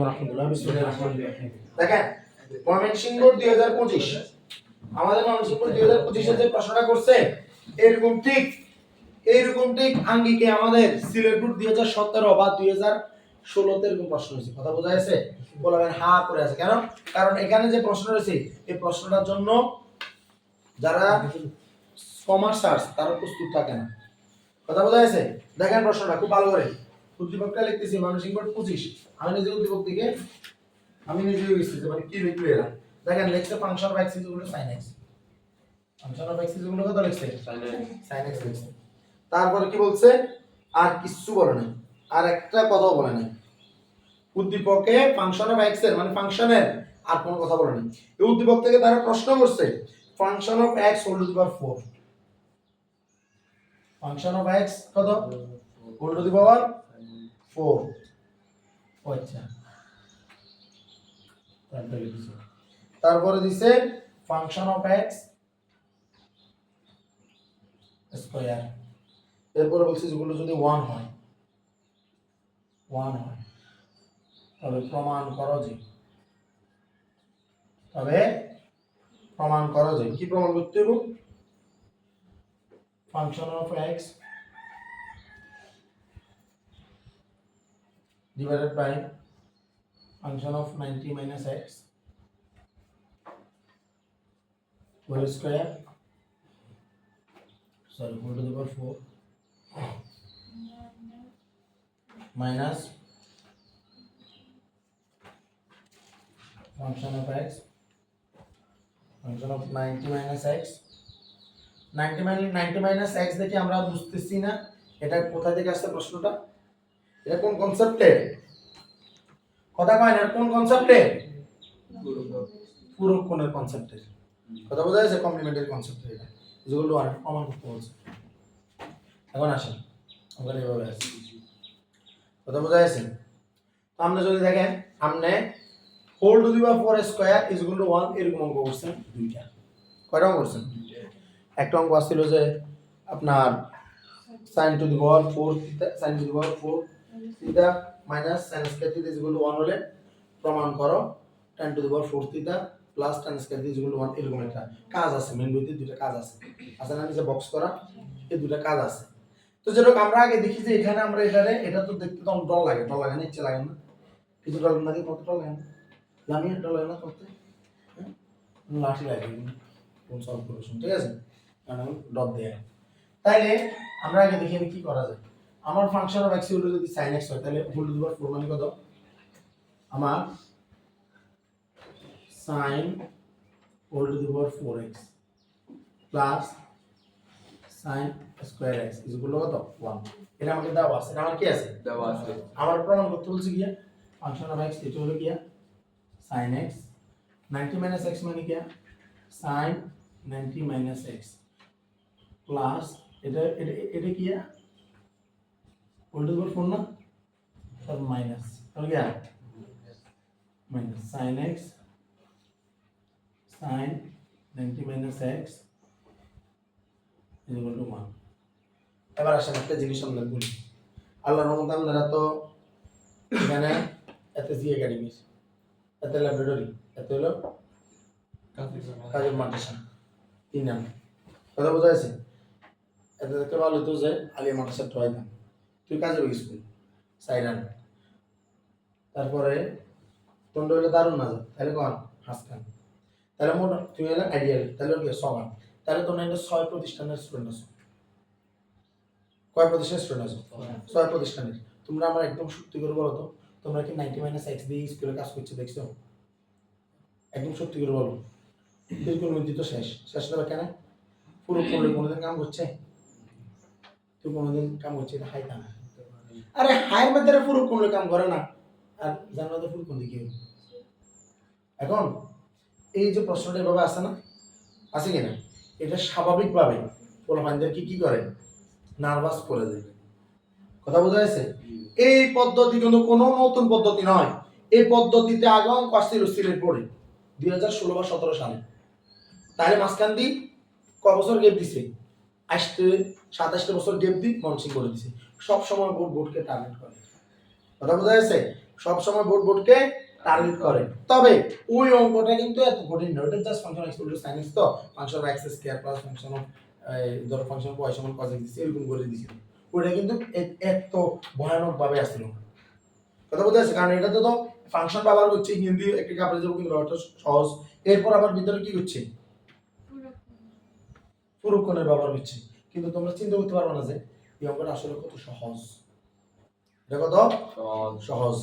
রাহমাতুল্লাহ। বিসমিল্লাহির রহমানির রহিম। দেখেন ময়মনসিংহ বোর্ড 2025, আমাদের ময়মনসিংহ বোর্ড 2025 এর যে প্রশ্নটা করছে এরকম ঠিক আঙ্গিকে আমাদের সিলেট বোর্ড 2017 বা 2016 তে এরকম প্রশ্ন হয়েছে। কথা বোঝা যাচ্ছে? বলবেন হা করে আছে কেন? কারণ এখানে যে প্রশ্ন রয়েছে এই প্রশ্নটার জন্য যারা কমার্স আর্টস তারা প্রস্তুত থাকে না। কথা বোঝা যাচ্ছে? দেখেন প্রশ্নটা খুব ভালো করে। উদ্দীপকটা লিখতেছি ময়মনসিংহ বোর্ড 25। আমি নিজে উদ্দীপক থেকে আমি নিজেই লিখছি যে মানে কি লিখবে এরা। দেখেন লিখছে function of x is equal two sin x। Function of x is equal to কত লিখছে? sin x লিখছে। তারপরে কি বলছে? আর কিছু বলে নাই, আর একটা কথাও বলে নাই। উদ্দীপকে ফাংশন অফ x এর মানে ফাংশনের আর কোনো কথা বলে নাই। এই উদ্দীপক থেকে তারা প্রশ্ন করছে function of x whole to the power 4। Function of x কত? Whole to the power 4। আচ্ছা, তারপরে দিছে ফাংশন অফ x স্কয়ার। এরপরে বলছে যেগুলো যদি 1 হয় তবে প্রমাণ করো যে কি প্রমাণ করতে হবে? Function of x divided by function of 90 minus x whole square, sorry, whole to the power 4 minus function of 90 minus x। 90 minus x দেখে আমরা বুঝতেছি না এটা কোথা থেকে আসছে প্রশ্নটা। এটা কোন কনসেপ্টে? কথা কয় না, কোন কনসেপ্টে? পূরক কোণের কনসেপ্টে। কথা বোঝা যাচ্ছে? কমপ্লিমেন্টারি কনসেপ্টে এটা যেগুলো আর প্রমাণ করতে বলছে। এখন আসেন আমরা এভাবে আসি। কথা বোঝা যাচ্ছে? তো আমরা যদি দেখেন আপনি whole to the power 4 square is equal to 1 এরকম অঙ্ক করছেন দুইটা। কয়টা অঙ্ক করছেন? একটা অঙ্ক আসছিল যে আপনার sin two the power 4 theta, sin two the power 4 theta minus sin square theta is equal to 1 হলে প্রমাণ করো tan two the power 4 theta plus tan square theta is equal to 1। এরকম একটা কাজ আছে, মেন বইতে দুইটা কাজ আছে। আচ্ছা না, নিচে বক্স করা এই দুইটা কাজ আছে। তো যেরকম আমরা আগে দেখি যে এখানে আমরা এটা তো দেখতে তো ডর লাগে না, ইচ্ছে লাগে না, কিছু ডর লাগে, কত ডর লাগে না, লামিয়ে ডর লাগে না করতে, লাঠি লাগে কোন সলভ করছেন, ঠিক আছে, কারণ ডট দেয়। তাইলে আমরা আগে দেখি কি করা যায়। আমার ফাংশন অফ x হলো যদি sin x হয় তাহলে হোল টু দি পাওয়ার 4 মানে কত? আমার sin whole to the power 4x plus sin square x is equal to কত? 1। এটা আমাকে দেওয়া আছে, এটা আমার কি আছে? দেওয়া আছে। আমার প্রমাণ করতে বলছি কি ফাংশন অফ x এটা হলো কি sin x 90 minus x মানে কি sin 90 minus x প্লাস এটা কি হোল টু দি পাওয়ার 4 না, তার মাইনাস তাহলে কি minus sin x sin 90 minus x is equal to 1। এবার আসেন একটা জিনিস আমরা বলি। আল্লাহর রহমতে আপনারা তো এখানে এত জি একাডেমি, এত ল্যাবরেটরি, এত হলো কাজের মাদ্রাসা, তিন নাম কথা বোঝা যাচ্ছে? এত দেখতে ভালো তো যে আলিয়া মাদ্রাসা টয় দাম, তুই কাজে স্কুল সাইরান, তারপরে তোমরা হলে দারুণ না যাও তাহলে কন হাসখান, তাহলে মোট তুমি হলে আইডিয়াল তাহলে কি সমান, তাহলে তোমরা এটা 6 প্রতিষ্ঠানের স্টুডেন্ট আছো। কয় প্রতিষ্ঠানের স্টুডেন্ট আছো? 6 প্রতিষ্ঠানের। তোমরা আমার একদম সত্যি করে বলো তো, তোমরা কি 90 মাইনাস x দিয়ে স্কুলে কাজ করছো দেখছো? একদম সত্যি করে বলো। বিলকুল মধ্যে তো শেষ হবে কেন? পুরো পড়লে কোনোদিন কাম করছে? তুই কোনোদিন কাম করছে এটা হাই না? আরে হাইয়ের মধ্যে পুরো কোনো কাম করে না, আর জানলা পুরো কোন দিকে? এখন এই যে প্রশ্নটা এভাবে আসে না, আছে কিনা, এটা স্বাভাবিকভাবে পোলাপানদের কি করে নার্ভাস করে দেয়। কথা বোঝা যাচ্ছে? এই পদ্ধতি কিন্তু কোনো নতুন পদ্ধতি নয়। এই পদ্ধতিতে আগেও আসছিল সিলেট বোর্ডে 2016 বা 17 সালে। তাহলে মাঝখান দিয়ে কয় বছর গ্যাপ দিছে? আসতে 27টা বছর গ্যাপ দিয়ে মনসিং করে দিছে। সব সময় বোর্ডকে টার্গেট করে। কথা বোঝা যাচ্ছে? সব সময় বোর্ডকে টার্গেট করে। তবে ওই অঙ্কটা কিন্তু এত কঠিন নয়, এটা just function x equal to sin x, তো function x square plus function of ধরো ফাংশন y সমান cos x দিছি, এরকম করে দিছি। ওটা কিন্তু এত ভয়ানক ভাবে আসছিল কথা বলতে আছে, কারণ এটা তো ফাংশন ব্যবহার করছে হিন্দি একটা কাপড়ে যাবো কিন্তু ব্যাপারটা সহজ। এরপর আবার ভিতরে কি করছে, পুরোক্ষণের ব্যবহার করছে। কিন্তু তোমরা চিন্তা করতে পারবে না যে এই অঙ্কটা আসলে কত সহজ। এটা কত সহজ।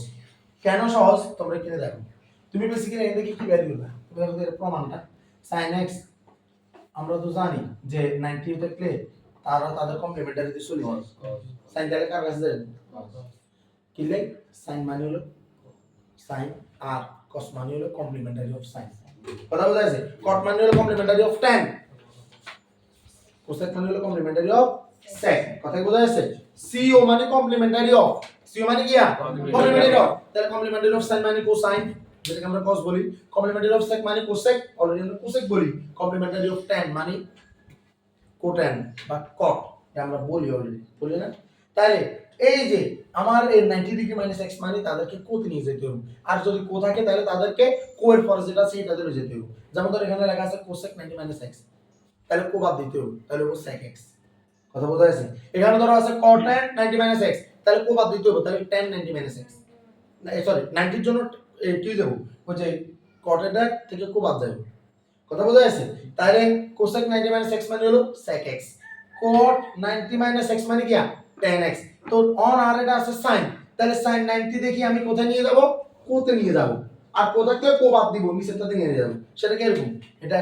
কেন সহজ তোমরা কিনে দেখো। তুমি বেসিক্যালি এখান থেকে কি বের করবে, তুমি দেখো এর প্রমাণটা sin x আমরা তো জানি যে 90 থাকলে তারা তাদের কমপ্লিমেন্টারিতে চলে যায়। sin তাহলে কার কাছে যায়, কি লেখ sin মানে হলো sin আর cos মানে হলো কমপ্লিমেন্টারি অফ sin। কথা বোঝা যাচ্ছে, cot মানে হলো কমপ্লিমেন্টারি অফ tan, cosec মানে হলো কমপ্লিমেন্টারি অফ sec। কথা বোঝা যাচ্ছে, co মানে কমপ্লিমেন্টারি অফ, co মানে কি কমপ্লিমেন্টারি অফ, তাহলে কমপ্লিমেন্টারি অফ sin মানে cosine যেটাকে আমরা cos বলি, কমপ্লিমেন্টারি অফ sec মানে cosec অলরেডি আমরা cosec বলি, কমপ্লিমেন্টারি অফ tan মানে কোট্যান বা কট, এটা আমরা বলি অলরেডি, বলি না। তাহলে এই যে আমার এই 90 ডিগ্রি মাইনাস x মানে তাদেরকে কোতে নিয়ে যেতে হবে, আর যদি কো থাকে তাহলে তাদেরকে কো এর পরে যেটা আছে এটা ধরে যেতে হবে। যেমন ধর এখানে লেখা আছে cosec 90 মাইনাস x, তাহলে কো বাদ দিতে হবে, তাহলে ও sec x। কথা বোঝা যাচ্ছে, এখানে ধরো আছে cot 90 মাইনাস x, তাহলে কো বাদ দিতে হবে, তাহলে tan 90 মাইনাস x। না সরি 90 এর জন্য কি দেব, ওই যে cot এর থেকে কো বাদ যাবে। কথা বোঝা যাচ্ছে, তাহলে cosec 90 মাইনাস x মানে হলো sec x, cot 90 minus x মানে কি tan x। তো অন আর এটা আছে sin, তাহলে sin 90 দেখি আমি কোথায় নিয়ে যাব, কোতে নিয়ে যাব, আর কোথা থেকে কো বাদ দিব নিচেরটাতে নিয়ে যাব। সেটা কি এরকম, এটা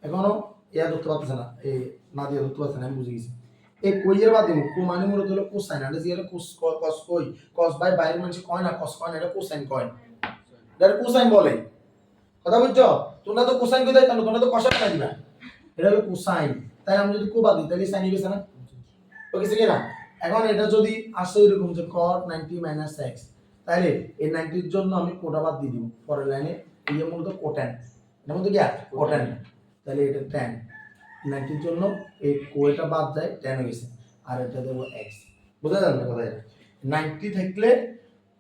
এখনো ইয়া ধরতে পারতেছে না, এই না দিয়ে ধরতে পারতেছে না, আমি বুঝে গেছি। এই কইয়ের বাদ দিব, কো মানে মূলত হলো কোসাইন, এটা যে হলো cos কই, cos বাই বাইরের মানুষ কয় না cos কয় না, এটা কোসাইন কয়, এটা কোসাইন বলে। কথা বুঝছো, তোমরা তো কোসাইন কই দাও, তোমরা তো কষা বানাই দিবা, এটা হলো কোসাইন। তাই আমি যদি কো বাদ দিই তাহলে সাইন হইছে না, ওকে কি না। এখন এটা যদি আসে এরকম যে cot 90 মাইনাস x, তাহলে এই 90 এর জন্য আমি কোটা বাদ দিয়ে দিব, পরের লাইনে এই মূলত কোট্যান, এর মধ্যে কি কোট্যান, তাহলে এটা tan 90 এর জন্য এই কোটা বাদ যায় tan হইছে, আর এটা দেব x। বুঝা যাচ্ছে না কথা, এটা 90 থাকলে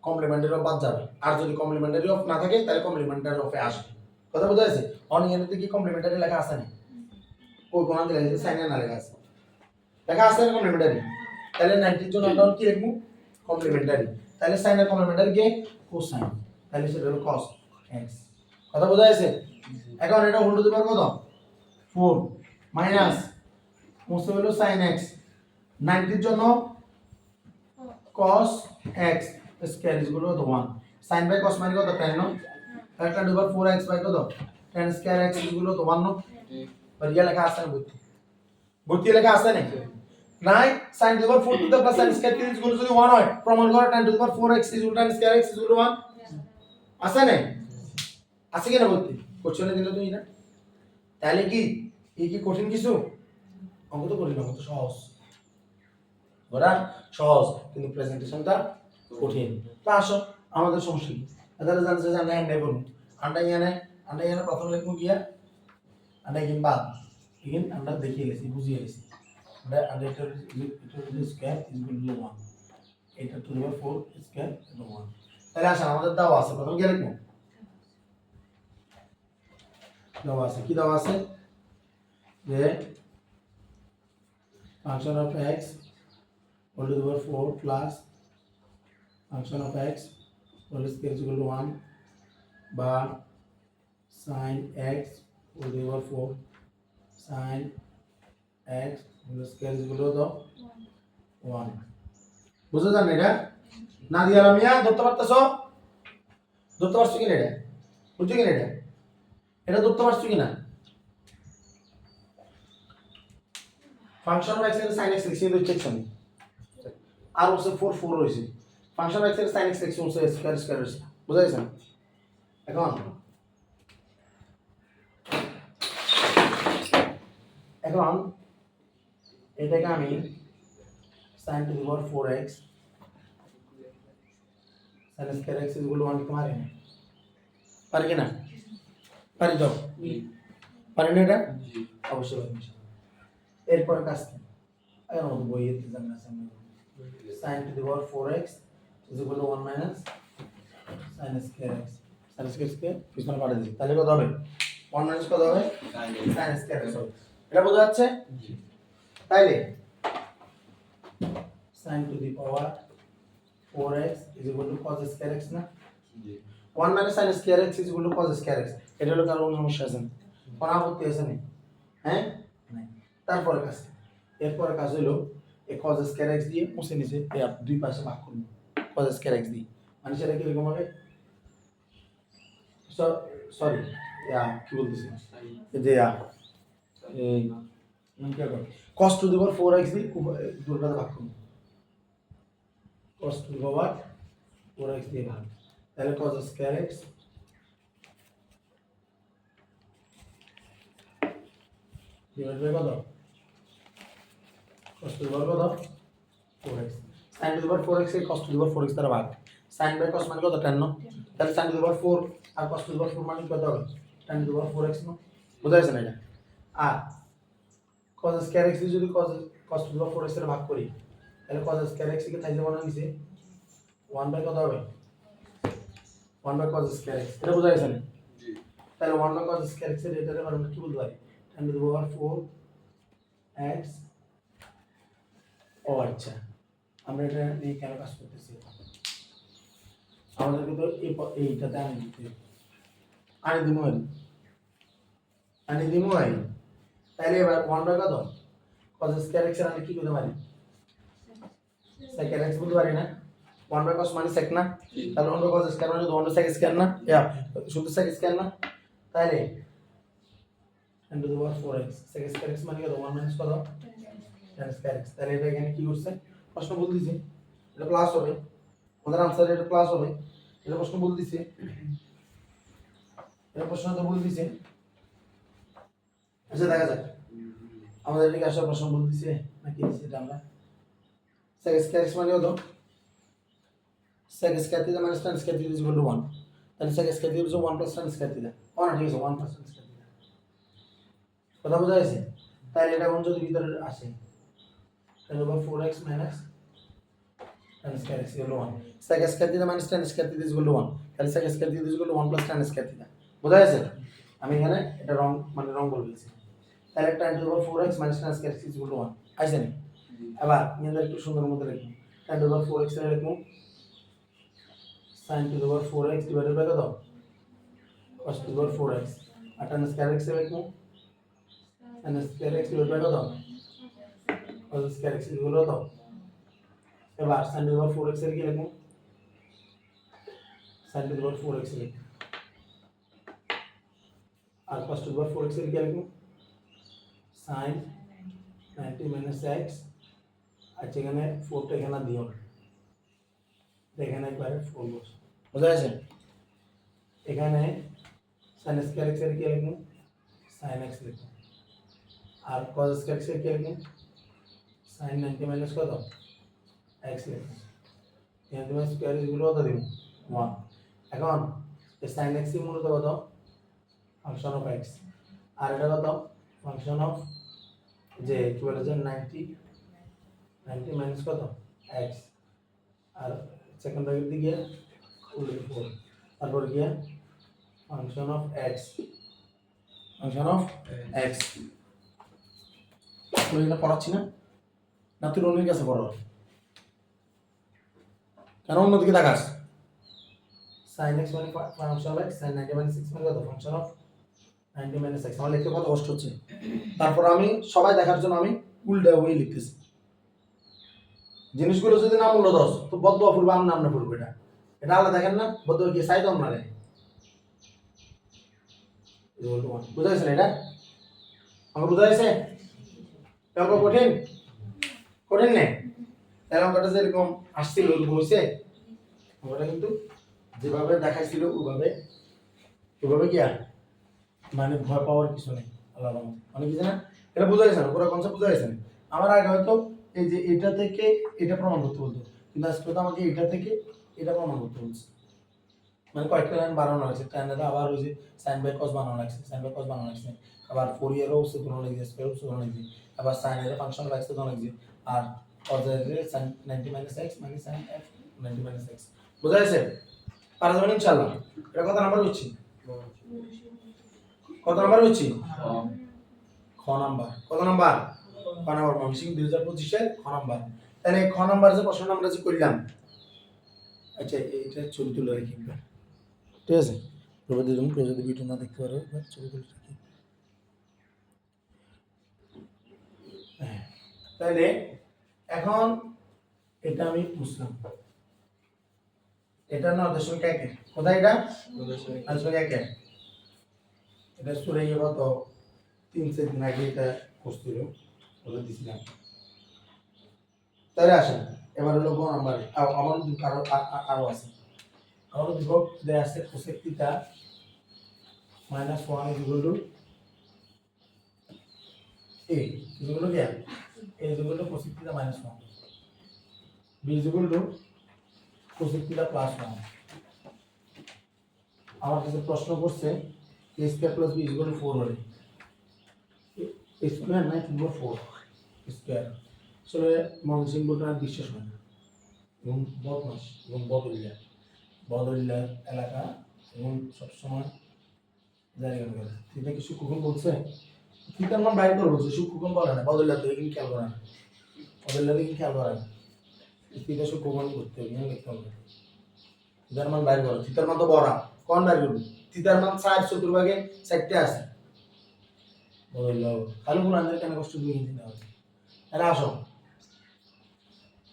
কমপ্লিমেন্টারি অফ বাদ যাবে, আর যদি কমপ্লিমেন্টারি অফ না থাকে তাহলে কমপ্লিমেন্টারি অফে আসবে। কথা বোঝা যাচ্ছে, অনিয়ন্ত্রিত কি কমপ্লিমেন্টারি লেখা আছে না, ওই কোন দিকে লেখা আছে সাইন না লেখা আছে, লেখা আছে কমপ্লিমেন্টারি, তাহলে 90 এর জন্য আমরা কি লিখব কমপ্লিমেন্টারি, তাহলে সাইন এর কমপ্লিমেন্টারি কি কোসাইন, তাহলে সেটা হলো cos x। কথা বোঝা যাচ্ছে, এখন এটা হোল টু দি পাওয়ার কত 4 মাইনাস মুছে হলো sin x, 90 এর জন্য cos x স্কয়ার ইজ গুলো তো 1, sin বাই cos মানে কত tan নো, তাহলে tan ওভার 4x বাই কত tan স্কয়ার x ইজ গুলো তো 1 নো, আর ইয়া লেখা আছে না ভর্তি লেখা আছে না নাই, sin two the power 4 to the plus sin square is গুলো যদি 1 হয় প্রমাণ করো tan two the power 4x is গুলো tan স্কয়ার x ইজ গুলো 1 আছে না, আছে কি না ভর্তি কোশ্চেনে দিলে তুমি না, তাহলে কি এই কি কঠিন কিছু অঙ্ক তো কঠিন, অঙ্ক তো সহজ, ওরা সহজ কিন্তু প্রেজেন্টেশনটা কঠিন। তা আসো আমাদের সমস্যা কি, তাহলে জানছে যে আমরা নেব আন্ডা ইয়ানে প্রথম লিখবো গিয়া আন্ডা কিন বাদ ইগিন আমরা দেখিয়ে গেছি বুঝিয়ে গেছি, আমরা আন্ডা এটা স্কয়ার ইজ ইকুয়াল টু 1, এটা two the power 4 square is 1। তাহলে আসা আমাদের দাও আছে, প্রথম কি লিখবো দাও আছে, কি দাও আছে যে function of x whole to the power 4 plus function of x whole square is equal to 1 বা sin x whole to the power 4 sin x whole square is equal to 1। বুঝছো জানেন এটা না দিয়া রামিয়া ধরতে পারতেছো, ধরতে পারছো কিনা এটা, বুঝছো কিনা এটা ধরতে পারছো কিনা। ফাংশন অফ x এর sin x লিখছি তো চেক সামি আর ওসে 4 4 রয়েছে, ফাংশন x এর sin x লিখছি ওসে স্কয়ার স্কয়ার রয়েছে, বুঝা গেছে। এখন এটাকে আমি sin two the power 4x sin square x is equal to 1 লিখতে পারি কিনা, পারি তো পারি না এটা অবশ্যই পারি। এরপর কাজ কি এখন বইয়ের জানা আছে sin to the power 4x is equal to 1 minus sin square x কে পিছনে পাঠিয়ে দিই, তাহলে কত হবে 1 মাইনাস কত হবে sin square x হবে। এটা বোঝা যাচ্ছে? তাইলে sin to the power 4x is equal to cos square x না? 1 minus sin square x is equal to cos square x। এটা হলো কারণ সমস্যা আছে না, কোন আপত্তি আছে না? হ্যাঁ নাই। তারপরে কাজ, এরপর কাজ হলো এই cos square x দিয়ে মুছে নিচে এই দুই পাশে ভাগ করব cos square x দিয়ে, মানে সেটা কি এরকম হবে? সরি কি বলতেছি এই যে এই কি হবে cos to the power 4x দিয়ে দুটোতে ভাগ করব, cos to the power 4x দিয়ে ভাগ, তাহলে cos square x divide by কত cos to the power কত 4x, sin to the power 4x এর cos to the power 4x দ্বারা ভাগ, sin বাই cos মানে কত tan ন, তাহলে sin to the power 4 R cos to the power 4 মানে কত হবে tan to the power 4x ন, বুঝা গেছে না এটা? আর cos square x যদি cos to the power 4x এর ভাগ করি, তাহলে cos square x কে তাইলে বানানো নিছে 1 বাই কত হবে 1 বাই cos square x, এটা বুঝা গেছে না? জি। তাহলে 1 বাই cos square x এর এটারে আমরা কি বলতে পারি tan to the power 4x। ও আচ্ছা, আমরা এটা নিয়ে কেন কাজ করতেছি? আমাদেরকে তো এইটাতে আনি দিতে আনি দিমু আই, তাহলে এবার 1 বাই কত cos square x এর আমি কি করতে পারি sec x বলতে পারি না? 1 বাই cos মানে sec না, তাহলে 1 বাই cos square মানে 1 বাই sec square না, শুধু sec square না, তাহলে tan to the power 4x sec square x মানে কত 1 মাইনাস কত tan square x, তাহলে এটা এখানে কি করছে প্রশ্ন বল দিয়েছে এটা প্লাস হবে, আমাদের आंसर এটা প্লাস হবে, এটা প্রশ্ন বল দিয়েছে, এটা প্রশ্ন তো বল দিয়েছে। আচ্ছা দেখা যাক আমাদের এদিকে আসা প্রশ্ন বল দিয়েছে নাকি সেটা আমরা sec square x মানে কত sec square theta minus tan square theta is equal to 1, তাহলে sec square theta is 1 plus tan square theta, না ঠিক আছে 1 plus tan square theta, কথা বোঝা গেছে? তাহলে এটা কোন যদি ভিতরে আসে তাহলে হবে 4x minus tan square x equal to 1, sec square theta minus tan square theta is equal to 1, তাহলে sec square theta is equal to 1 plus tan square theta, বোঝা গেছে? আমি এখানে এটা রং মানে রং বলে দিয়েছি, তাহলে tan to the power 4x minus tan square x is equal to 1 আইছে না? এবার নিয়ন্ত্রণ একটু সুন্দর মতো লিখুন, tan to the power 4x এর লিখুন sin to the power 4x divided by কত cos to the power 4x, R tan square x এর লিখুন tan square x divided by কত cos square x is equal to কত, এবার sin to the power 4x এর কি লিখুন sin to the power 4x লিখুন, আর cos to the power 4x এর কি লিখুন sin 90 minus x, আচ্ছা এখানে 4 টা এখানে দিও না, এখানে একবারে 4 বসে, বুঝা গেছে? এখানে sin square x এর কি লিখুন sin x লিখুন, আর cos square x এর কি লিখুন sin 90 minus কত x লিখুন, 90 minus square is equal to কত দিব 1, এখন এই sin x এর মূলত কত ফাংশন অফ x, আর এটা কত ফাংশন অফ যে কি বলে যে 90 মাইনাস কত x, আর সেকেন্ড ব্র্যাকেট দিয়ে গিয়ে 4, তারপর গিয়ে ফাংশন অফ x তুই এটা পড়াচ্ছি না না তুই রনির কাছে পড়ো কেন অন্যদিকে তাকাস, sin x মানে function of x, sin 90 minus 6 মানে কত ফাংশন অফ 90 minus x, আমার লিখতে কত কষ্ট হচ্ছে, তারপর আমি সবাই দেখার জন্য আমি উল্টা ওই লিখতেছি, জিনিসগুলো যদি না মূল্য 10 তো বদ্ধ অপূর্ব আম নাম না পড়বে, এটা আলাদা দেখেন না বদ্ধ কি সাইড অম না লাগে, বুঝা গেছে এটা আমার বুঝা গেছে? অঙ্ক কঠিন নেই, তাহলে অঙ্কটা যেরকম আসছিল ওরকম হয়েছে, অঙ্কটা কিন্তু যেভাবে দেখাইছিল ওইভাবে কি আর মানে ভয় পাওয়ার কিছু নেই, আলাদা মানে কিছু না, এটা বুঝা গেছে না পুরো কনসেপ্ট বুঝা গেছে না? আমার আগে হয়তো এই যে এটা থেকে এটা প্রমাণ করতে বলতো, কিন্তু আজকে তো আমাকে এটা থেকে এটা প্রমাণ করতে বলছে, মানে কয়েকটা লাইন বানানো হয়েছে, টাইমটা আবার ওই যে সাইন বাই কস বানানো লাগছে, আবার ফোরিয়ারও সূত্র লাগছে, স্কয়ার সূত্র লাগছে, আবার সাইন এর ফাংশন অফ এক্স সূত্র লাগছে, আর কস এর sin 90 - x মানে sin f 90 - x, বুঝা গেছে? পারা যাবে ইনশাআল্লাহ। এটা কত নাম্বার হচ্ছে? কত নাম্বার হচ্ছে? খ নাম্বার। কত নাম্বার? খ নাম্বার। ময়মনসিংহ 2025 এর খ নাম্বার। তাহলে খ নাম্বার যে প্রশ্ন আমরা যে করলাম, আচ্ছা এইটা ছবি তুলে রাখি একবার, ঠিক আছে? প্রবাদী তুমি কেউ যদি ভিডিও না দেখতে পারো একবার ছবি তুলে রাখি। তাহলে এখন এটা আমি বুঝলাম, এটা 9.1 কোথায় এটা 9.1 এটা সুরে গিয়ে তো 3-4 দিন আগে এটা করছিল বলে দিছিলাম। তাহলে আসেন এবার হলো গ নাম্বার। আমার আরো আছে, আমার দিব দেয়া আছে cosec theta -1 a equal to a equal to cosec theta -1, b equal two cosec theta +1। আমার কাছে প্রশ্ন করছে a square plus b equal to 4 হলে a স্কয়ার না কিংবা 4 স্কয়ার আসলে ময়মনসিংহ বলতে আর বিশ্বাস হয় না এবং বদমাস এবং বদলিয়া এলাকা এবং সবসময় জায়গা করে থিটা কি সুকুকম বলছে, থিটার মান বাইর করে বলছে, সুকুকম বলে না, বদলিয়া তো এখানে খেয়াল করে না, বদলিয়া তো এখানে খেয়াল করে না, থিটা সুকুকম করতে হবে এখানে লিখতে হবে। থিটার মান বাইর করো, থিটার মান তো বড় কোন বাইর করবে, থিটার মান 4 চতুর্ভাগে 4টা আছে, বদলিয়া খালি গুণানের কেন কষ্ট দিয়ে দিতে হবে। তাহলে আসো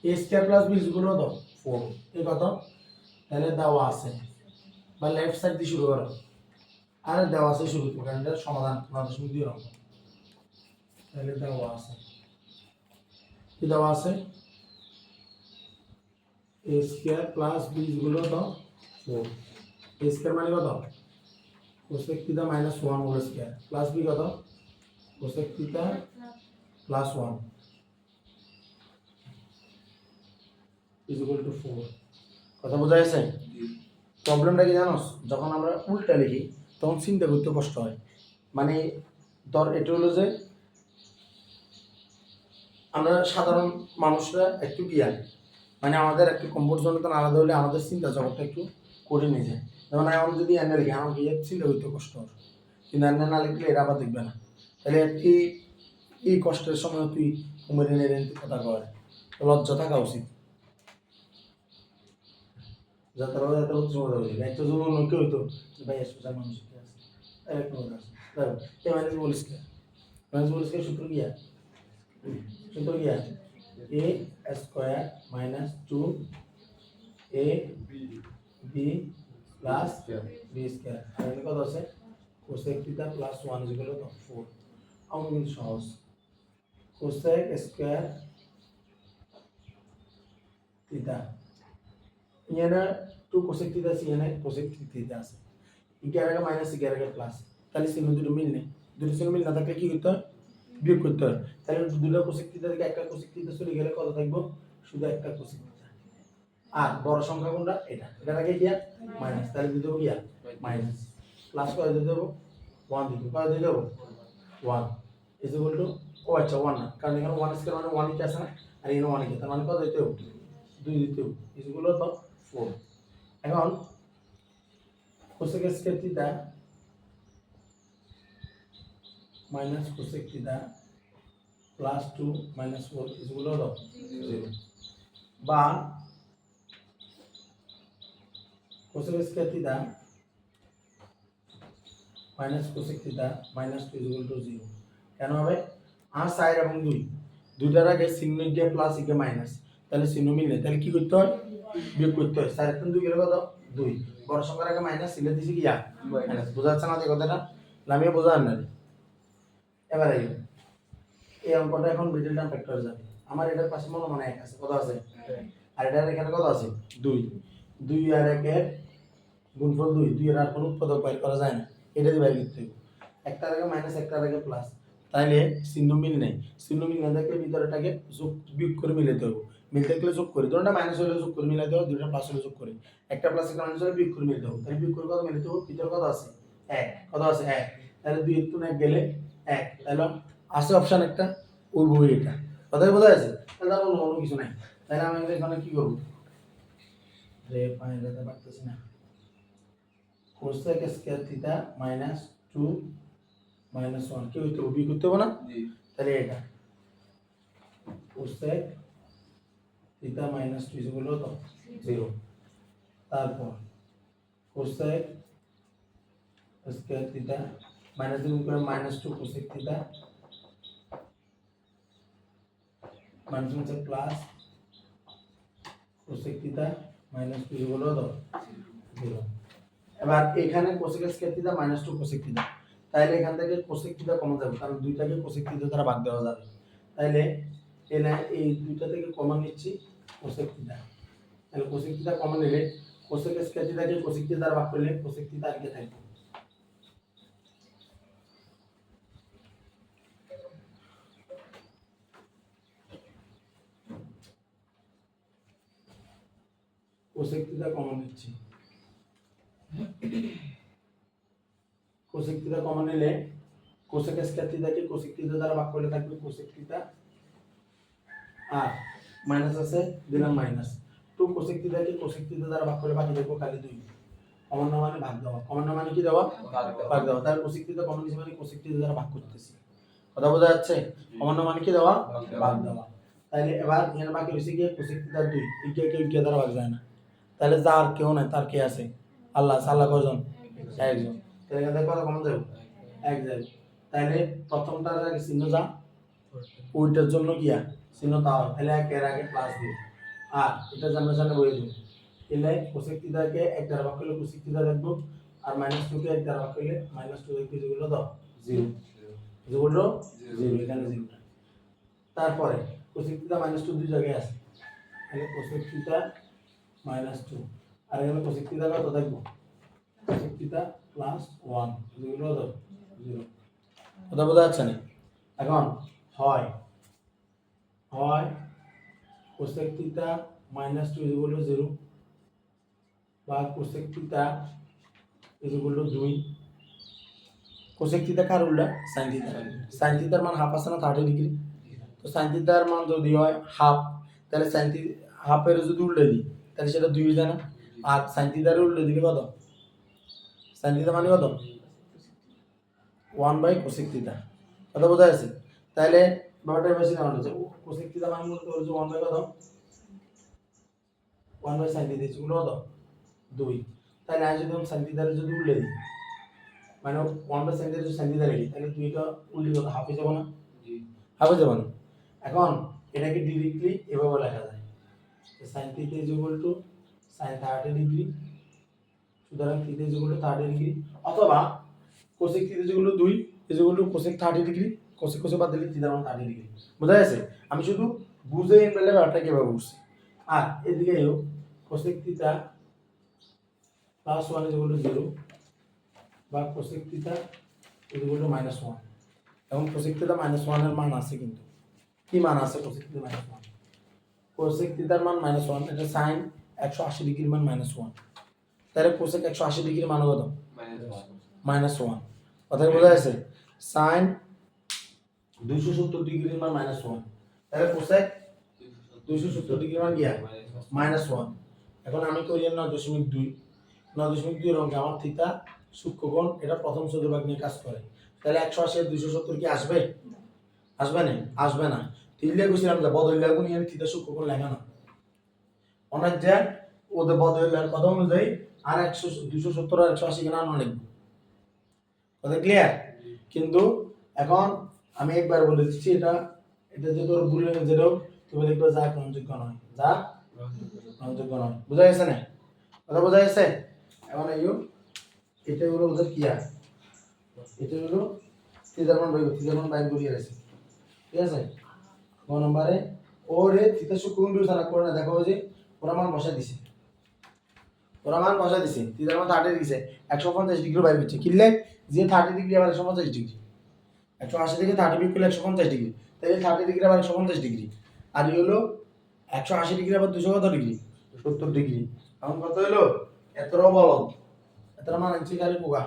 a square plus b equal to 4 এই কত, তাহলে দেওয়া আছে বা লেফট সাইড দিয়ে শুরু করো, আর দেওয়া আছে শুরু করো কারণ এটা সমাধান 9.2 অঙ্ক। তাহলে দেওয়া আছে কি দেওয়া আছে a square plus b equal to 4, a square মানে কত cosec theta -1 whole square plus b কত cosec theta plus 1 equal to 4। কথা বোঝা গেছে? প্রবলেমটা কি জানোস, যখন আমরা উল্টা লিখি তখন চিন্তা করতে কষ্ট হয়। মানে ধর এটা হলো যে আমরা সাধারণ মানুষরা একটু জ্ঞান মানে আমাদের একটু কমফোর্ট জোন আলাদা হলে আমাদের চিন্তা জগৎটা একটু করে নিয়ে যায়। যেমন আমি যদি এনে লিখি আমাকে চিন্তা করতে কষ্ট হয়, কিন্তু এনে না লিখলে এরা আবার দেখবে না। তাহলে এই কষ্টের সময় তুই কুমারী নেড়ে কথা কয়, লজ্জা থাকা উচিত। যাত্রা এত উচ্চ মজা হইল একটা জন্য অন্য কেউ হইতো ভাই সোজা মানুষ আছে একটা মজা আছে দেখো কে মাইনাস বলিস কে সূত্র কি a square minus 2 a b plus b square আর এখানে কত আছে cosec theta plus 1 equal to 4। আমরা কিন্তু সহজ cosec স্কয়ার থিটা ইয়ানা 2 cosec থিটা আছে, ইয়ানা cosec থিটা আছে, ইকার আগে মাইনাস ইকার আগে প্লাস, তাহলে চিহ্ন দুটো মিল নেই, দুটো চিহ্ন মিল না থাকলে কি করতে হয় বিয়োগ করতে হয়। তাহলে দুটো cosec থিটা থেকে একটা cosec থিটা চলে গেলে কত থাকবে শুধু একটা cosec থিটা। আর বড় সংখ্যা কোনটা এটা, এটার আগে কি মাইনাস, তাহলে দিতে হবে কি মাইনাস প্লাস কত দিতে হবে 1 দিতে কত দিতে হবে 1 ইজ ইকুয়াল টু ও আচ্ছা 1 না কারণ এখানে 1 স্কয়ার মানে 1 কি আছে না আর এখানে 1 কি তার মানে কত দিতে হবে 2 দিতে হবে ইজ ইকুয়াল টু 4। এখন cosec square theta minus cosec theta plus 2 minus 4 is equal to 0 বা cosec square theta minus cosec theta minus 2 is equal to 0 কেন হবে আর সাইড এবং 2 দুইটার আগে চিহ্ন গিয়ে প্লাস ইকে মাইনাস, তাহলে চিহ্ন মিলে তাহলে কি করতে হয় বিয়োগ করতে হয়, সাইড এবং 2 গেলে কত 2 বড় সংখ্যার আগে মাইনাস চিহ্ন দিছি কি মাইনাস, বোঝা যাচ্ছে না যে কথাটা লামিয়ে বোঝা না। এবারে এই অঙ্কটা এখন মিডল টার্ম ফ্যাক্টর যাবে, আমার এটার পাশে মনে 1 আছে কত আছে আর এটার এখানে কত আছে 2 2 আর 1 এর গুণফল 2 2 এর আর কোনো উৎপাদক বাইর করা যায় না, এটা দিয়ে বাইর করতে হবে, একটার আগে মাইনাস একটার আগে প্লাস, তাইলে চিহ্ন মিল নেই, চিহ্ন মিল না থাকলে ভিতরটাকে যোগ বিয়োগ করে মিলাতে হবে, মিল থাকলে যোগ করে দুটোটা মাইনাস হলে যোগ করে মিলাতে হবে, দুটোটা প্লাস হলে যোগ করে একটা প্লাস একটা মাইনাস হলে বিয়োগ করে মিলাতে হবে, তাহলে বিয়োগ করে কত মিলাতে হবে ভিতরে কত আছে 1 কত আছে 1 তাহলে 2 এর 1 গেলে 1 তাহলে আছে অপশন একটা ওই বই এটা কথাই বোঝা আছে, তাহলে আর অন্য কিছু নাই। তাহলে আমি এখানে কি করব রে ফাইনাল যেতে পারতেছি না cosec square theta minus 2 minus 1 কি হইতো বি করতে হবে না জি তাহলে এটা কোসেক থিটা মাইনাস 2 ইকুয়াল তো 0 তারপর কোসেক স্কয়ার থিটা মাইনাস গুণ করে মাইনাস 2 কোসেক থিটা মাইনাস হচ্ছে plus cosec theta minus 2 equal তো 0 এবার এখানে cosec square theta minus 2 cosec theta তাহলে এখান থেকে কোসেক থিটা কমন যাবে কারণ দুইটাকে কোসেক থিটা দ্বারা ভাগ দেওয়া যাবে তাহলে এনে এই দুইটা থেকে কমন নিচ্ছি কোসেক থিটা তাহলে কোসেক থিটা কমন নিলে কোসেক স্কয়ার থিটাকে কোসেক থিটা দ্বারা ভাগ করলে কোসেক থিটা আগে থাকবে কোসেক থিটা কমন নিচ্ছি কোসেক থিটা কমন নিলে কোসেক স্কয়ার থিটাকে কোসেক থিটা দ্বারা ভাগ করলে থাকবে কোসেক থিটা আর মাইনাস আছে দিলাম মাইনাস 2 কোসেক থিটাকে কোসেক থিটা দ্বারা ভাগ করলে বাকি থাকবে খালি 2 কমন না মানে ভাগ দেওয়া কমন না মানে কি দেওয়া ভাগ দেওয়া তাহলে কোসেক থিটা কমন নিচ্ছে মানে কোসেক থিটা দ্বারা ভাগ করতেছি কথা বোঝা যাচ্ছে কমন না মানে কি দেওয়া ভাগ দেওয়া তাহলে এবার এর বাকি হইছে কি কোসেক থিটা 2 ইকে কে দ্বারা ভাগ যায় না তাহলে যার কেউ নাই তার কে আছে আল্লাহ আল্লাহ কয়জন একজন তাহলে এখান থেকে কত কমন যাবে এক যাবে তাহলে প্রথমটার আগে চিহ্ন যা ওইটার জন্য গিয়া চিহ্ন তাও তাহলে একের আগে প্লাস দিই আর এটা জানার জন্য বলে দিই তাহলে কোসেক থিটাকে এক দ্বারা ভাগ করলে কোসেক থিটা দেখবো আর মাইনাস 2 কে এক দ্বারা ভাগ করলে মাইনাস 2 দেখবো যেগুলো দাও 0 যেগুলো 0 এখানে 0 তারপরে কোসেক থিটা মাইনাস 2 দুই জায়গায় আছে তাহলে কোসেক থিটা মাইনাস 2 আর এখানে কোসেক থিটা কত দেখবো কোসেক থিটা প্লাস 1 যেগুলো দাও 0 কথা বোঝা যাচ্ছে না এখন হয় cosec theta minus 2 equal to 0 বা cosec theta equal to 2 cosec theta কার উল্টা sin থিটার মান হাফ আছে না 30 ডিগ্রি তো sin থিটার মান যদি হয় হাফ তাহলে sin হাফের যদি উল্টে দিই তাহলে সেটা 2 হয়ে যায় না আর sin থিটার উল্টে দিলে কত sin থিটা মানে কত 1 বাই কোসেক থিটা কথা বোঝা যাচ্ছে তাহলে ব্যাপারটা বেশি না হচ্ছে কোসেক থিটা মানে মূলত হচ্ছে 1 বাই কত 1 বাই sin থিটা এগুলো কত 2 তাহলে আমি যদি sin থিটার যদি উল্টে দিই মানে 1 বাই sin থিটা যদি sin থিটা রাখি তাহলে 2টা উল্টে কত হাফ হয়ে যাবে না জি হাফ হয়ে যাবে না এখন এটাকে ডাইরেক্টলি এভাবে লেখা যায় sin থিটা sin 30 ডিগ্রি সুতরাং থিটা 30 ডিগ্রি অথবা cosec theta 2 cosec 30 degree cosec cosec বাদ দিলে থিটা মান 30 ডিগ্রি বোঝা গেছে আমি শুধু বুঝে এমএলএ ব্যাপারটা কিভাবে বুঝছি আর এদিকে কোসেক থিটা প্লাস 1 0 বা কোসেক থিটা মাইনাস 1 এবং কোসেক থিটা মাইনাস 1 এর মান আছে কিন্তু কি মান আছে কোসেক থিটা মাইনাস 1 কোসেক থিটার মান মাইনাস 1 এটা sin 180 ডিগ্রির মান মাইনাস 1 তাহলে কোসেক 180 ডিগ্রির মান কত মাইনাস 1 কথা বোঝা যাচ্ছে sin 270 ডিগ্রির মান মাইনাস 1 তাহলে কোসেক 270 ডিগ্রির মান কি মাইনাস 1 এখন আমি করি 9.2 9.2 এর অঙ্কে আমার থিটা সূক্ষ্মকোণ এটা প্রথম চতুর্ভাগ নিয়ে কাজ করে তাহলে 180 এর 270 কি আসবে আসবে না তিলে কইছিলাম যে বদল লাগু নিয়ে থিটা সূক্ষ্মকোণ লেখা না অনেক যে ওদের বদলের কথা অনুযায়ী আর 270 আর 180 কেন না লিখব কথা ক্লিয়ার কিন্তু এখন আমি একবার বলে দিচ্ছি এটা যে তোর ভুলে যেটা তুমি দেখবে যা গ্রহণযোগ্য নয় বুঝা গেছে না কথা বোঝা গেছে এখন এটা হলো ওদের কি আছে এটা হলো থিটার মান বাইর করিয়ে আছে ঠিক আছে ক নম্বরে ওরে থিটা সূক্ষ্মকোণ বিবেচনা করে না দেখো যে ওরা মান বসা দিছে থিটার মান 30 দিছে 150 ডিগ্রি বাইর হচ্ছে কিনলে যে 30 ডিগ্রি আবার 150 ডিগ্রি 180 থেকে 30 বিয়োগ করলে 150 ডিগ্রি তাহলে 30 ডিগ্রি আবার 150 ডিগ্রি আর এই হলো 180 ডিগ্রি আবার 200 কত ডিগ্রি 70 ডিগ্রি এখন কত হলো এতটাও বলো এতটা মান আনছি খালি পোকা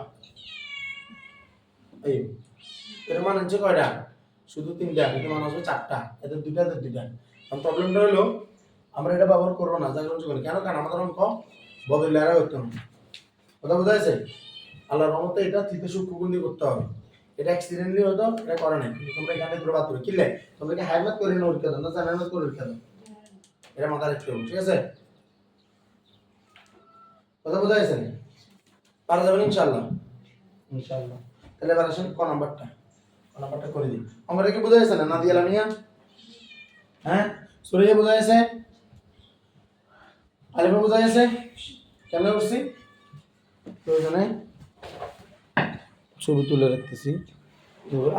এই এর মান আনছে কয়টা শুধু 3টা এটা মান আসবে 4টা এদের 2টা এখন প্রবলেমটা হলো আমরা এটা ব্যবহার করব না জাগ্রহণ করি কেন কারণ আমাদের অঙ্ক বদলারা হতো না কথা বোঝা যাচ্ছে আল্লাহর রহমতে এটা তৃতীয় সূক্ষ্মগুণ দিয়ে করতে হবে। এটা অ্যাক্সিডেন্টলি হতো, এটা করে নাই, কিন্তু তোমরা এখানে প্রবাদ করবে কিনলে তোমরা হাইমাত করে না পরীক্ষা দাও না জানামাত করে পরীক্ষা দাও, এটা মাথায় রাখতে হবে, ঠিক আছে? কথা বোঝা গেছে না? পারা যাবেন ইনশাআল্লাহ? ইনশাআল্লাহ। তাহলে এবার আসেন ক নাম্বারটা করে দিই। আমরা কি বোঝা গেছে না নাদিয়া লামিয়া? হ্যাঁ, সুরিয়া বোঝা গেছে? আলিফা বোঝা গেছে? কেমন করছি? প্রয়োজনে ছবি তুলে রাখতেছি।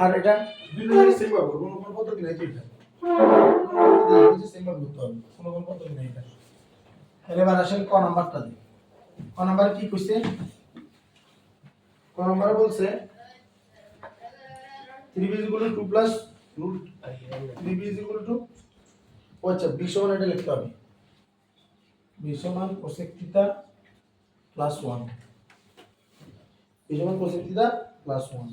আর এটা দুটো সেম ভাবে কোনো কোনো পদ্ধতি নাই এটা। সেম ভাবে করতে হবে, কোনো কোনো পদ্ধতি নাই এটা। তাহলে এবার আসেন ক নাম্বারটা দিই। ক নাম্বার কি কইছে? ক নাম্বার বলছে 3b = 2 প্লাস রুট 3b = আচ্ছা 20 সমান এটা লিখতে হবে 20 সমান cosec থিটা প্লাস 1 20 সমান cosec থিটা প্লাস 1।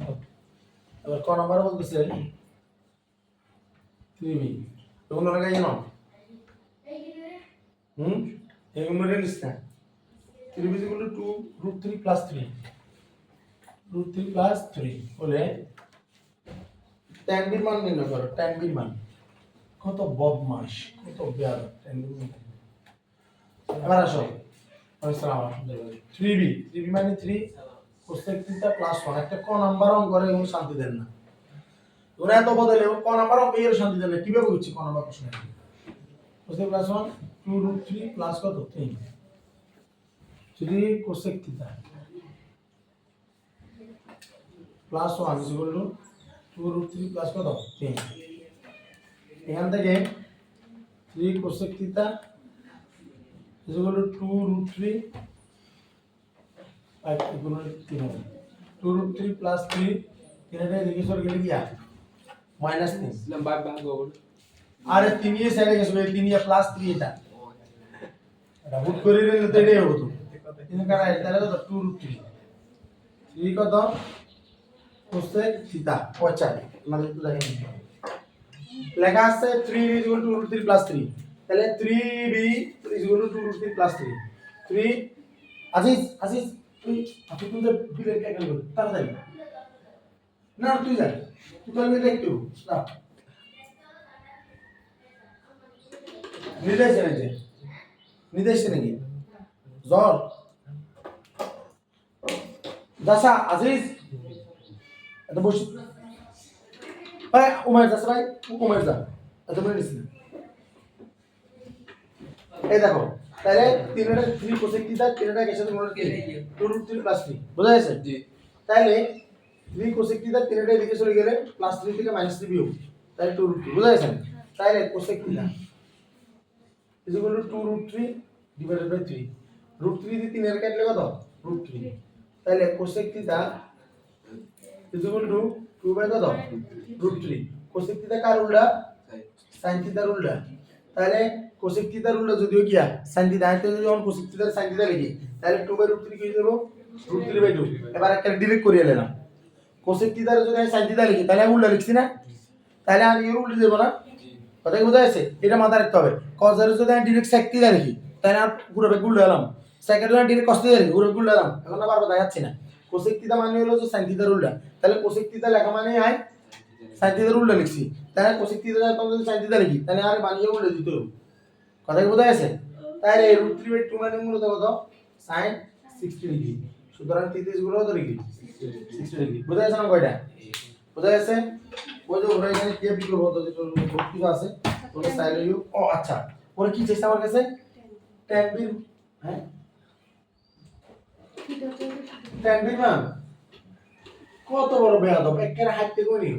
এবার ক নাম্বার বলতেছে 3b তখন লাগা জানো এগুলো রে লিখতে 3b = 2 √3 প্লাস 3 √3 প্লাস 3 বলে tan b মান নির্ণয় করো। tan b মান কত বদমাশ, কত বেয়াদব tan b মান। এবার আসো আসসালামু আলাইকুম। 3b মানে 3 cosec থিটা প্লাস 1 একটা ক নাম্বার অঙ্ক করে এবং শান্তি দেন না। তোরা এত বদলে ক নাম্বার অঙ্ক এর শান্তি দেন না, কিভাবে হচ্ছে ক নাম্বার প্রশ্ন? cosec প্লাস 1 2 √3 প্লাস কত 3 cosec থিটা প্লাস 1 2 √3 প্লাস কত 3। এখান থেকে 3 cosec থিটা 2 √3 আর 2 √3 প্লাস 3 তিনটা এদিকে সরে গেলে কি আর মাইনাস 3 লম্বা ভাগ হবে। আরে 3 এর সাইডে গেছে 3 এর প্লাস 3 এটা হুট করে নিলে তো এটাই হতো। তিন কাটা তাহলে কত 2 √3 3 কত cosec থিটা 50 মানে তো দেখেন লেখা আছে 3 = 2 √3 প্লাস 3 তাহলে 3b = 2 √3 প্লাস 3 3 আজিজ তুই আপনি কোন বিলের ক্যালকুলেট কর তাড়াতাড়ি না তুই যা তুই ক্যালকুলেট একটু না নির্দেশ নাকি জ্বর দাসা আজিজ এটা বসে ভাই উমার দাসা ভাই উমার দা এটা মনে নিস না এই দেখো তাহলে তিনটা 3 cosec থিটা তিনটা এর সাথে গুণ করলে 2 √3 প্লাস 3 বুঝা গেছে? জি। তাহলে 3 cosec থিটা তিনটা এদিকে চলে গেলে প্লাস 3 থেকে মাইনাস 3 বিয়োগ তাহলে 2 √3 বুঝা গেছে? তাহলে cosec থিটা = 2 √3 ডিভাইডেড বাই 3 √3 দিয়ে 3 এর কাটলে কত √3 তাহলে cosec থিটা = 2 বাই কত √3 cosec থিটা কার উল্টা sin থিটার উল্টা তাহলে cosec থিটার উল্টা যদিও কিয়া sin থিটা আইতে যদি অন cosec থিটার sin থিটা লিখি তাহলে 2 বাই √3 কি হয়ে যাব √3/2 এবার একটা ডিরেক্ট করে এলাম cosec থিটার যদি আমি sin থিটা লিখি তাহলে আমি উল্টা লিখছি না তাহলে আমি এর উল্টা দেব না কথা কি বোঝা যাচ্ছে এটা মাথায় রাখতে হবে cos এর যদি আমি ডিরেক্ট sec থিটা লিখি তাহলে আর পুরো বেগ উল্টা এলাম sec এর যদি ডিরেক্ট cos থিটা লিখি পুরো বেগ উল্টা এলাম এখন আবার কথা যাচ্ছে না cosec থিটা মানে হলো যে sin থিটার উল্টা তাহলে cosec থিটা লেখা মানে আই sin থিটার উল্টা লিখছি তাহলে cosec থিটা যখন যদি sin থিটা লিখি তাহলে আর বানিয়ে উল্টা দিতে হবে কথা কি বোঝা গেছে তাহলে √3/2 মানে মূলত কত sin 60 ডিগ্রি সুতরাং থিটা গুলো কত ডিগ্রি 60 ডিগ্রি বোঝা গেছে না কয়টা বোঝা গেছে ওই যে ওরা এখানে কি বিকল্প পদ্ধতি কি আছে ওটা সাইড ইউ ও আচ্ছা ওরা কি চেষ্টা আমার কাছে tan b হ্যাঁ tan b মান কত বড় বেয়াদব একের হাইতে কোনি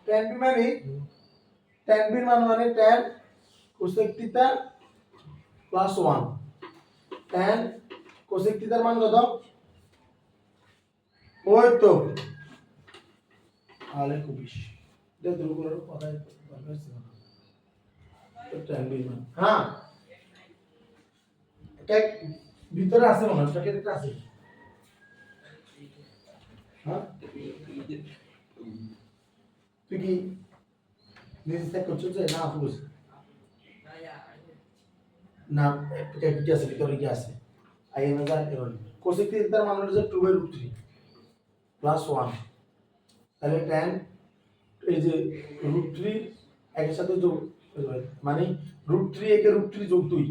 tan b মানে tan b মান মানে tan cosec theta plus 1 tan cosec থিটার মান কত ওই তো আলে 20 দে দুগুলোর কথা দরকার ছিল না তো tan b মান হ্যাঁ এটা ভিতরে আছে মনে হয় এটা আছে হ্যাঁ তুই কি নিজে চেক করছিস যে না বুঝ না এটা কি আছে ভিতরে কি আছে আই এম এর এরর cosec থিটার মান হলো যে 2/√3 প্লাস 1, তাহলে tan এই যে √3 একের সাথে যোগ মানে √3 একে √3 যোগ 2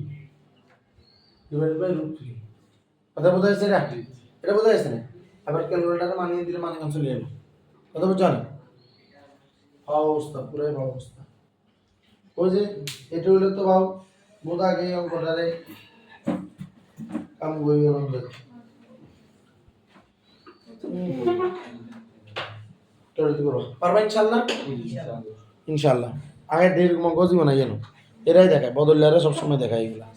ডিভাইডেড বাই √3। কথা বোঝা যাচ্ছে না? এটা বোঝা যাচ্ছে না? আবার ক্যালকুলেটরে মানিয়ে দিলে মানে চলে যাবে। কথা বুঝছেন? অবস্থা পুরাই অবস্থা। ওই যে এটা হইলে তো ভাব বোধ আগে অঙ্কটারে কাম বই অঙ্ক তৈরি করো পারবা ইনশাআল্লাহ। ইনশাআল্লাহ আগে দেড় মগজই বানাই জানো, এরাই দেখায় বদললারে সবসময় দেখায় এগুলা।